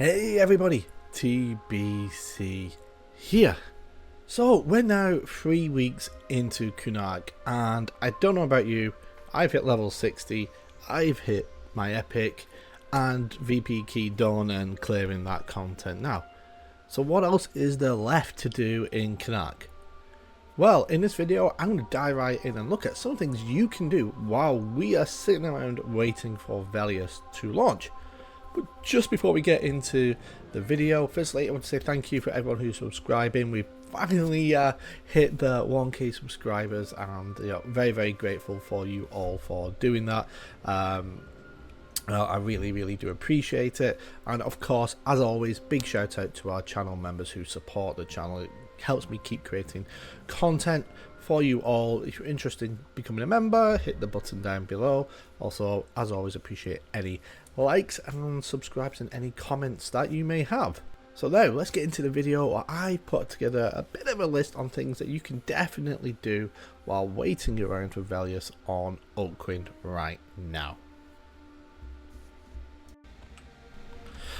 Hey everybody, TBC here. So we're now 3 weeks into Kunark, and I don't know about you, I've hit level 60, I've hit my epic, and VP key done and clearing that content now. So what else is there left to do in Kunark? Well, in this video I'm going to dive right in and look at some things you can do while we are sitting around waiting for Velious to launch. But just before we get into the video, firstly I want to say thank you for everyone who's subscribing. We've finally hit the 1k subscribers, and very grateful for you all for doing that. I really do appreciate it. And of course, as always, big shout out to our channel members who support the channel. It helps me keep creating content for you all. If you're interested in becoming a member, hit the button down below. Also, as always, appreciate any likes and subscribes and any comments that you may have. So now let's get into the video where I put together a bit of a list on things that you can definitely do while waiting around for Velious on Oakwynd right now.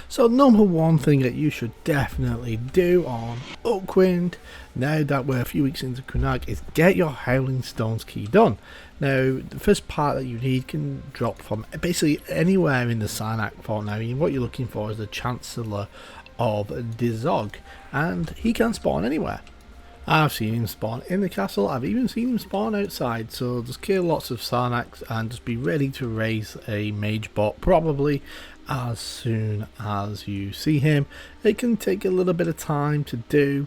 So number one thing that you should definitely do on Oakwynd, now that we're a few weeks into Kunark, is get your Howling Stones key done. Now the first part that you need can drop from basically anywhere in the Chardock fort. Now what you're looking for is the Chancellor of Dizog, and he can spawn anywhere. I've seen him spawn in the castle, I've even seen him spawn outside, so just kill lots of Charnocks and just be ready to raise a mage bot probably as soon as you see him. It can take a little bit of time to do,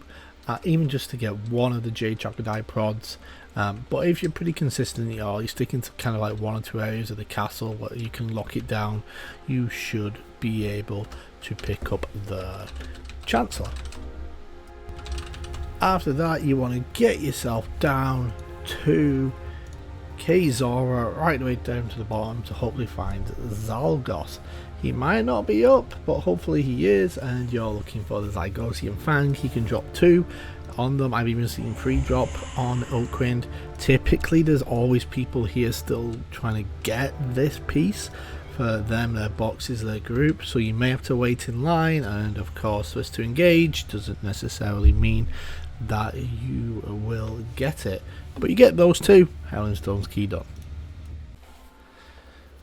even just to get one of the Jade Crocodile prods, but if you're pretty consistent, you're sticking to kind of like 1 or 2 areas of the castle where you can lock it down, you should be able to pick up the Chancellor. After that, you want to get yourself down to Kazora, right the way down to the bottom, to hopefully find Zalgos. He might not be up, but hopefully he is, and you're looking for the Zygosian Fang. He can drop 2 on them. I've even seen 3 drop on Oakwynd. Typically there's always people here still trying to get this piece. For them, their boxes, their group, so you may have to wait in line, and of course first to engage doesn't necessarily mean that you will get it, but you get those 2 Howling Stones key done.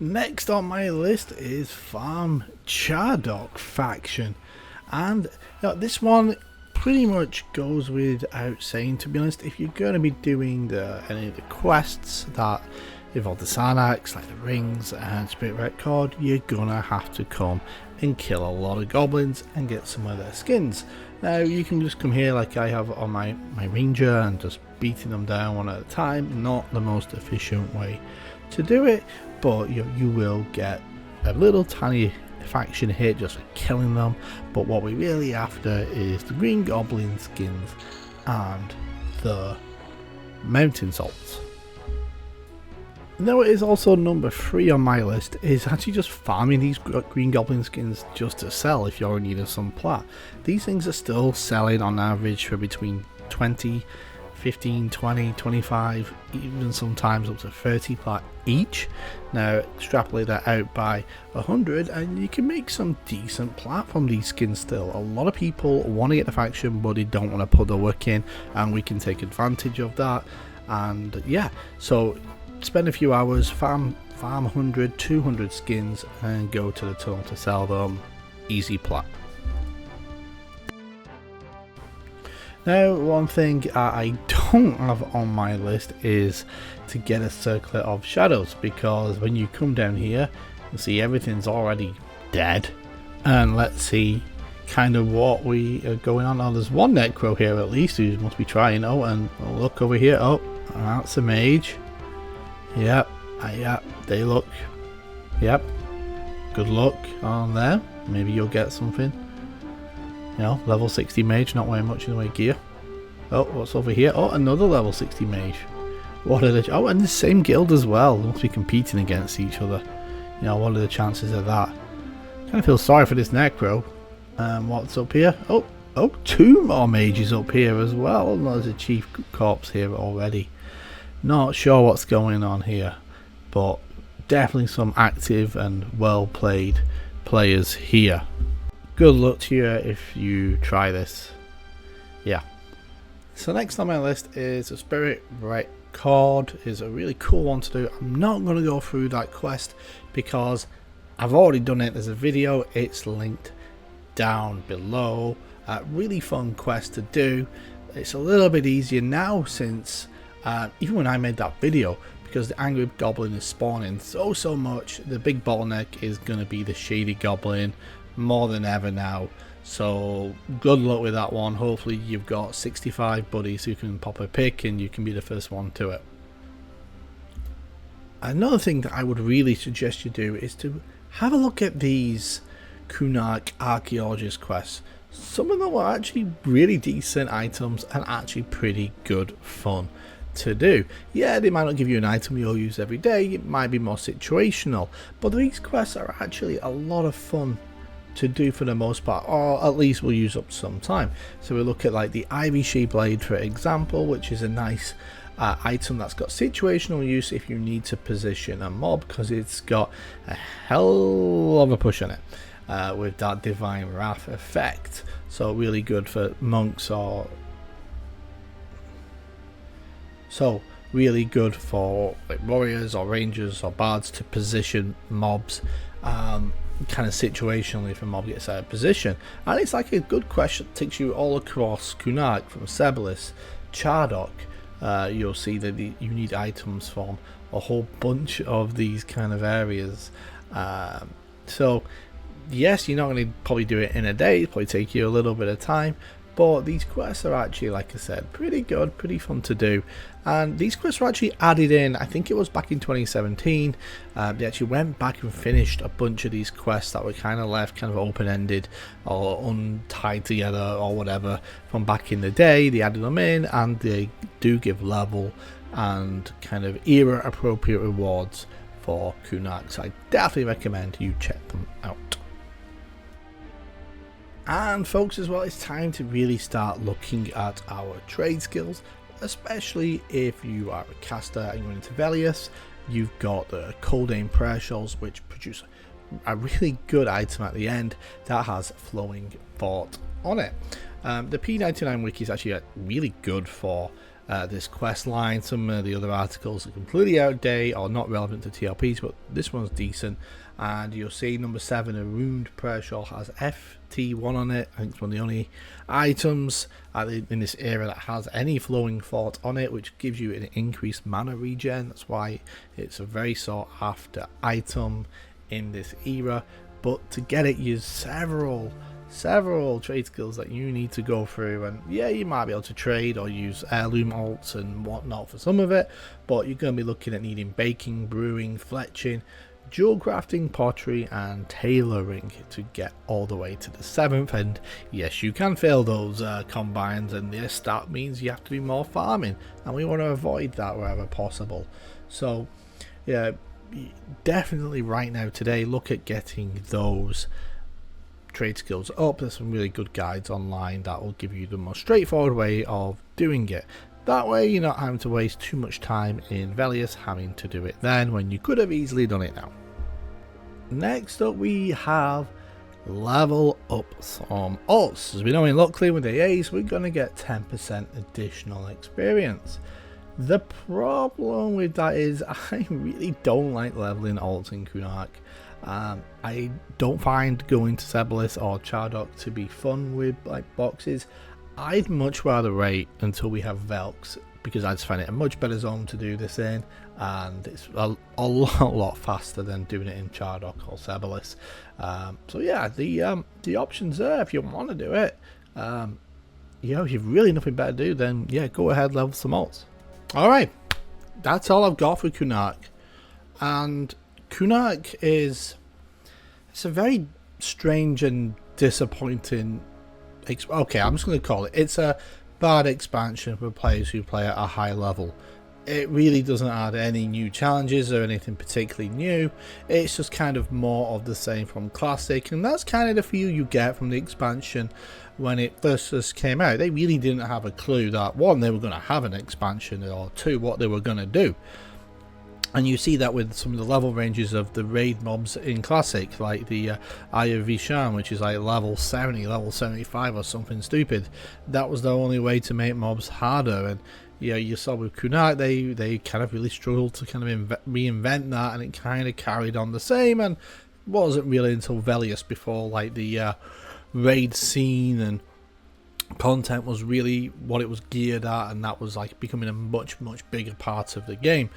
Next on my list is Farm Chardock faction, and this one pretty much goes without saying, to be honest. If you're going to be doing any of the quests that involve the Charnocks, like the rings and Spirit Record, you're gonna have to come and kill a lot of goblins and get some of their skins. Now you can just come here like I have on my ranger and just beating them down one at a time. Not the most efficient way to do it, but you will get a little tiny faction hit just for killing them. But what we're really after is the Green Goblin skins and the mountain salts. Now it is also number 3 on my list, is actually just farming these Green Goblin skins just to sell if you're in need of some plat. These things are still selling on average for between 20, 15, 20, 25, even sometimes up to 30 plat each. Now extrapolate that out by 100 and you can make some decent plat from these skins still. A lot of people want to get the faction but they don't want to put the work in, and we can take advantage of that. And yeah, so spend a few hours, farm 100, 200 skins and go to the tunnel to sell them. Easy plat. Now one thing I don't have on my list is to get a Circlet of Shadows, because when you come down here you see everything's already dead. And let's see kind of what we are going on. Oh, there's one Necro here at least who must be trying. Oh, and look over here. Oh, that's a mage. Yep, they look. Yep, good luck on there. Maybe you'll get something. Level 60 mage, not wearing much in the way of gear. Oh, what's over here? Oh, another level 60 mage. What are the... Oh, and the same guild as well. They must be competing against each other. What are the chances of that? Kind of feel sorry for this Necro. What's up here? Oh, 2 more mages up here as well. Oh, there's a chief corpse here already. Not sure what's going on here, but definitely some active and well played players here. good luck to you if you try this. Yeah. So next on my list is a spirit record. Is a really cool one to do. I'm not going to go through that quest because I've already done it. There's a video, it's linked down below. Really fun quest to do. It's a little bit easier now since even when I made that video, because the angry goblin is spawning so much. The big bottleneck is going to be the shady goblin more than ever now. So good luck with that one. Hopefully you've got 65 buddies who can pop a pick and you can be the first one to it. Another thing that I would really suggest you do is to have a look at these Kunark archaeologist quests. Some of them are actually really decent items and actually pretty good fun to do. Yeah, they might not give you an item you'll use every day, it might be more situational, but these quests are actually a lot of fun to do for the most part, or at least will use up some time. So we look at like the Ivy She Blade for example, which is a nice item that's got situational use if you need to position a mob, because it's got a hell of a push on it with that Divine Wrath effect. So really good for monks, or so really good for like warriors or rangers or bards to position mobs kind of situationally if a mob gets out of position. And it's like a good quest that takes you all across Kunark, from Velious, Chardock. You'll see that you need items from a whole bunch of these kind of areas. So yes, you're not going to probably do it in a day, it'll probably take you a little bit of time, but these quests are actually, like I said, pretty good, pretty fun to do. And these quests were actually added in, I think it was back in 2017. They actually went back and finished a bunch of these quests that were kind of left kind of open-ended or untied together or whatever from back in the day. They added them in, and they do give level and kind of era appropriate rewards for Kunark, so I definitely recommend you check them out. And folks, as well, it's time to really start looking at our trade skills, especially if you are a caster and you're into Velious. You've got the Cold Aim Prayer Shells, which produce a really good item at the end that has Flowing Thought on it. The P99 wiki is actually really good for this quest line. Some of the other articles are completely out of date or not relevant to TLPs, but this one's decent. And you'll see number 7, a Ruined Prayer Shawl, has FT1 on it. I think it's one of the only items in this era that has any Flowing Thought on it, which gives you an increased mana regen. That's why it's a very sought after item in this era. But to get it, use several trade skills that you need to go through, and yeah, you might be able to trade or use heirloom alts and whatnot for some of it, but you're going to be looking at needing baking, brewing, fletching, jewel crafting, pottery and tailoring to get all the way to the 7th. And yes, you can fail those combines, and yes, that means you have to do more farming, and we want to avoid that wherever possible. So yeah, definitely right now today look at getting those trade skills up. There's some really good guides online that will give you the most straightforward way of doing it. That way you're not having to waste too much time in Velious having to do it then, when you could have easily done it now. Next up we have level up some alts. As we know in Luckily with AAs, we're going to get 10% additional experience. The problem with that is I really don't like leveling alts in Kunark. I don't find going to Velious or Chardock to be fun with like boxes. I'd much rather wait until we have Velks, because I just find it a much better zone to do this in, and it's a lot faster than doing it in Chardock or Velious. So yeah, the options there if you want to do it. You know, if you've really nothing better to do, then yeah, go ahead, level some alts. Alright, that's all I've got for Kunark. And Kunark it's a very strange and disappointing, okay, I'm just going to call it's a bad expansion for players who play at a high level. It really doesn't add any new challenges or anything particularly new. It's just kind of more of the same from Classic, and that's kind of the feel you get from the expansion when it first came out. They really didn't have a clue that, one, they were going to have an expansion, or two, what they were going to do. And you see that with some of the level ranges of the raid mobs in Classic, like the Eye of Vishan, which is like level 70, level 75 or something stupid. That was the only way to make mobs harder. And yeah, you saw with Kunark, they kind of really struggled to kind of reinvent that, and it kind of carried on the same. And wasn't really until Velious before like the raid scene and content was really what it was geared at, and that was like becoming a much bigger part of the game.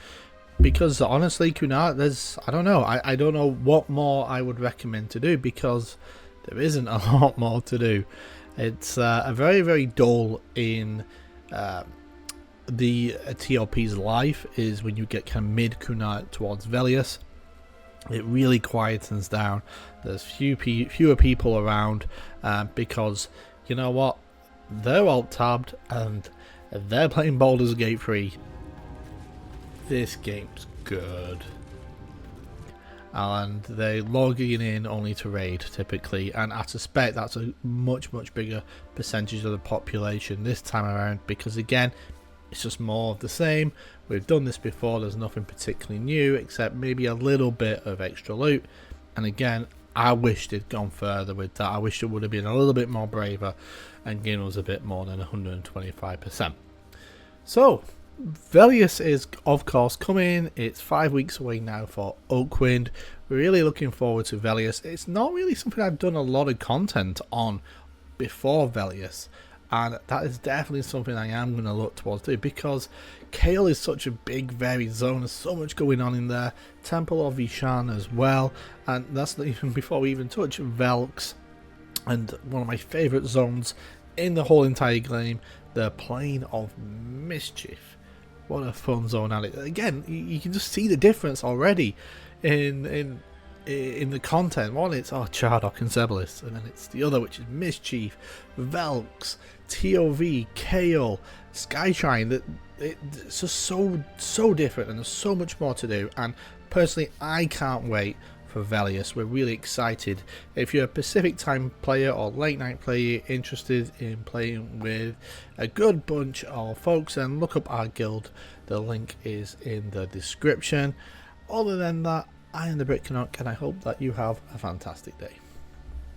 Because honestly, Kunark, I don't know what more I would recommend to do, because there isn't a lot more to do. It's a very dull in the TLP's life is when you get kind of mid Kunark towards Velious. It really quietens down. There's fewer people around because you know what, they're alt tabbed and they're playing Baldur's Gate 3. This game's good, and they're logging in only to raid typically, and I suspect that's a much bigger percentage of the population this time around, because again, it's just more of the same. We've done this before, there's nothing particularly new except maybe a little bit of extra loot. And again, I wish they'd gone further with that. I wish it would have been a little bit more braver and given us a bit more than 125%. So Velious is of course coming. It's 5 weeks away now for Oakwynd. We're really looking forward to Velious. It's not really something I've done a lot of content on before Velious, and that is definitely something I am going to look towards too, because Kale is such a big varied zone. There's so much going on in there. Temple of Vishan as well, and that's not even before we even touch Velks, and one of my favourite zones in the whole entire game, the Plane of Mischief. What a fun zone, and again, you can just see the difference already in the content. One, it's Chardock and Velious, and then it's the other, which is Mischief, Velks, TOV, Kale, Skyshine. It's just so different, and there's so much more to do. And personally, I can't wait for Velious. We're really excited. If you're a Pacific time player or late night player interested in playing with a good bunch of folks, then look up our guild. The link is in the description. Other than that, I am the Kunark, and I hope that you have a fantastic day.